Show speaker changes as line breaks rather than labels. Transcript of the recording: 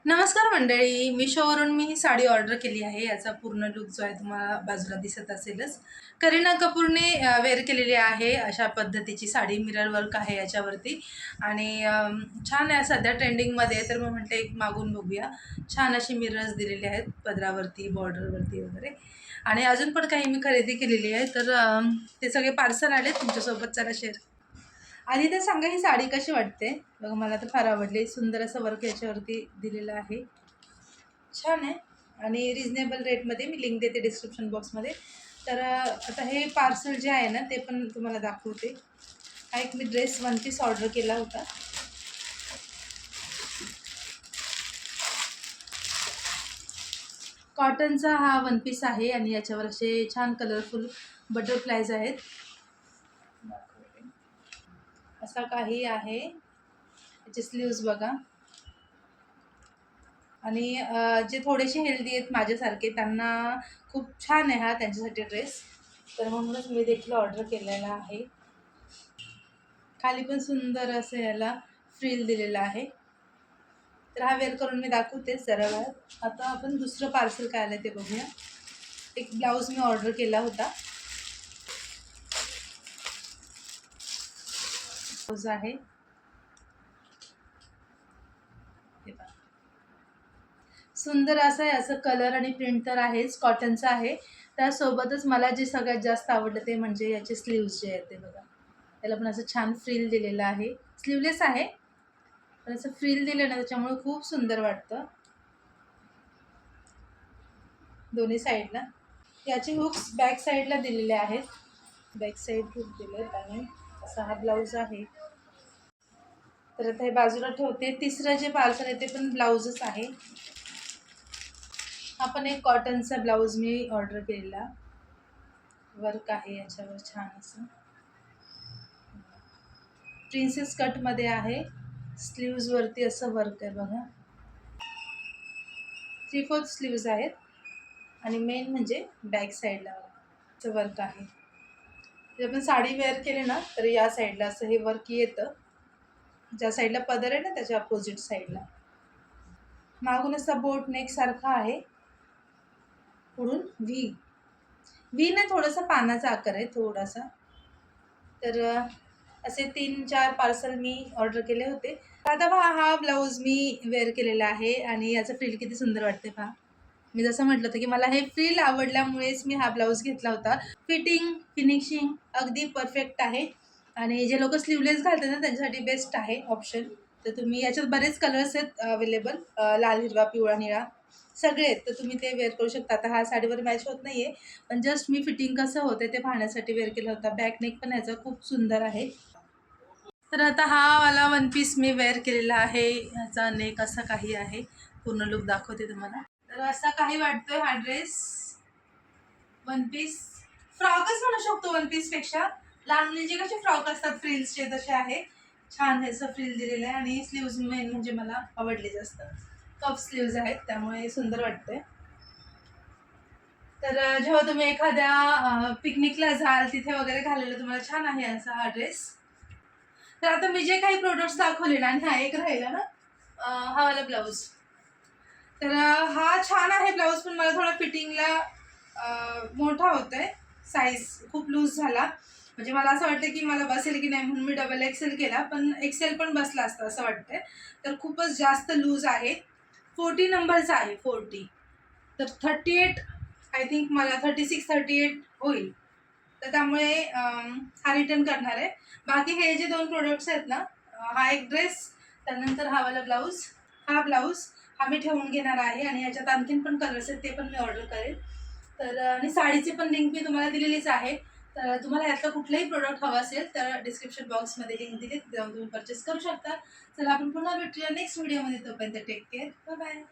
नमस्कार मंडळी, मिशोवरून मी ही साडी ऑर्डर केली आहे. याचा पूर्ण लुक जो आहे तुम्हाला बाजूला दिसत असेलच. करीना कपूरने वेअर केलेली आहे. अशा पद्धतीची साडी मिरर वर्क आहे याच्यावरती आणि छान आहे. सध्या ट्रेंडिंगमध्ये आहे, तर मग म्हटलं एक मागून बघूया. छान अशी मिरर्स दिलेले आहेत पदरावरती, बॉर्डरवरती वगैरे. आणि अजून पण काही मी खरेदी केलेली आहे, तर ते सगळे पार्सल आले तुमच्यासोबत. चला शेअर. आधी तर सांगा ही साडी कशी वाटते. बघा, मला तर फार आवडली. सुंदर असं वर्क याच्यावरती दिलेलं आहे. छान आहे आणि रिजनेबल रेटमध्ये. मी लिंक देते डिस्क्रिप्शन बॉक्समध्ये. तर आता हे पार्सल जे आहे ना, ते पण तुम्हाला दाखवते. हा एक मी ड्रेस वन पीस ऑर्डर केला होता. कॉटनचा हा वन पीस आहे आणि याच्यावर असे छान कलरफुल बटरफ्लायज आहेत. असा काही आहे. याचे स्लीव्ज बघा. आणि जे थोडेसे हेल्दी आहेत माझ्यासारखे, त्यांना खूप छान आहे हा त्यांच्यासाठी ड्रेस. तर म्हणूनच मी देखील ऑर्डर केलेला आहे. खाली पण सुंदर असं याला फ्रिल दिलेला आहे. तर हा वेअर करून मी दाखवतेच जरा वेळात. आता आपण दुसरं पार्सल काय आलं ते बघूया. एक ब्लाऊज मी ऑर्डर केला होता. ब्लाऊज आहे, सुंदर असं आहे. असं कलर आणि प्रिंट तर आहेच, कॉटनचं आहे. त्यासोबतच मला जे सगळ्यात जास्त आवडलं ते म्हणजे याचे स्लीव्ज जे आहेत ते बघा. त्याला पण असं छान फ्रिल दिलेलं आहे. स्लीवलेस आहे, पण असं फ्रिल दिलं ना त्याच्यामुळे खूप सुंदर वाटतं दोन्ही साईडला. याचे हुक्स बॅक साईडला दिलेले आहेत. बॅक साईड हुक दिले आणि असा हा ब्लाऊज आहे. तर आता हे बाजूला ठेवते. तिसरं जे पार्सल आहे ते पण ब्लाऊजच आहे. हा पण एक कॉटनचा ब्लाऊज मी ऑर्डर केलेला. वर्क आहे याच्यावर छान असं. प्रिन्सेस कटमध्ये आहे. स्लीव्जवरती असं वर्क आहे बघा. 3/4 स्लीव्ज आहेत आणि मेन म्हणजे बॅक साईडला वर्क आहे. जर आपण साडी वेअर केली ना, तर या साईडला असं हे वर्क येतं. ज्या साईडला पदर आहे ना, त्याच्या अपोजिट साईडला. मागून असा बोट नेक सारखा आहे, पुढून व्ही नाही, थोडासा पानाचा आकार आहे थोडासा. तर असे 3-4 पार्सल मी ऑर्डर केले होते. आता पहा, हा ब्लाऊज मी वेअर केलेला आहे आणि याचं फ्रिल किती सुंदर वाटते पहा. मी जसं म्हटलं होतं की मला हे फ्रिल आवडल्यामुळेच मी हा ब्लाऊज घेतला होता. फिनिशिंग अगदी परफेक्ट आहे आणि जे लोक स्लीवलेस घालतात ना त्यांच्यासाठी बेस्ट आहे ऑप्शन. तर तुम्ही याच्यात बरेच कलर्स आहेत अवेलेबल. लाल, हिरवा, पिवळा, निळा सगळे आहेत. तर तुम्ही ते वेअर करू शकता. आता हा साडीवर मॅच होत नाही आहे, पण जस्ट मी फिटिंग कसं होतं ते पाहण्यासाठी वेअर केलं होता. बॅक नेक पण याचा खूप सुंदर आहे. तर आता हा वाला वन पीस मी वेअर केलेला आहे. ह्याचा नेक असा काही आहे. पूर्ण लुक दाखवते तुम्हाला. तर असा काही वाटतोय हा ड्रेस. वन पीस फ्रॉकच म्हणू शकतो वन पीसपेक्षा. लहान मुलींचे कसे फ्रॉक असतात फ्रिल्सचे, तसे आहे. छान ह्याचं फ्रिल दिलेलं आहे आणि स्लीव्ज मेन म्हणजे मला आवडले जास्त. कप स्लीव्ज आहेत त्यामुळे सुंदर वाटतंय. तर जेव्हा तुम्ही एखाद्या पिकनिकला जाल तिथे वगैरे घालायला तुम्हाला छान आहे असा हा ड्रेस. तर आता मी जे काही प्रोडक्ट्स दाखवले ना, आणि हा एक राहिला ना, हा वाला ब्लाऊज. तर हा छान आहे ब्लाऊज, पण मला थोडा फिटिंगला मोठा होतोय. साईज खूप लूज झाला. म्हणजे मला असं वाटतं की मला बसेल की नाही, म्हणून मी डबल एक्सेल केला, पण एक्सेल पण बसला असतं असं वाटतंय. तर खूपच जास्त लूज आहे. 40 नंबरचा आहे, 40. तर 38 आय थिंक मला 36-38 होईल. तर त्यामुळे हा रिटर्न करणार आहे. बाकी हे जे 2 प्रोडक्ट्स आहेत ना, हा एक ड्रेस, त्यानंतर हा वाला ब्लाऊज. हा मी ठेवून घेणार आहे आणि याच्यात आणखीन पण कलर्स आहेत, ते पण मी ऑर्डर करेन. तर आणि साडीची पण लिंक मी तुम्हाला दिलेलीच आहे. तर तुम्हाला यातलं कुठलंही प्रोडक्ट हवं असेल तर डिस्क्रिप्शन बॉक्समध्ये लिंक दिली, जाऊन तुम्ही परचेस करू शकता. चला आपण पुन्हा भेटूया नेक्स्ट व्हिडिओमध्ये. तोपर्यंत टेक केअर. Bye bye.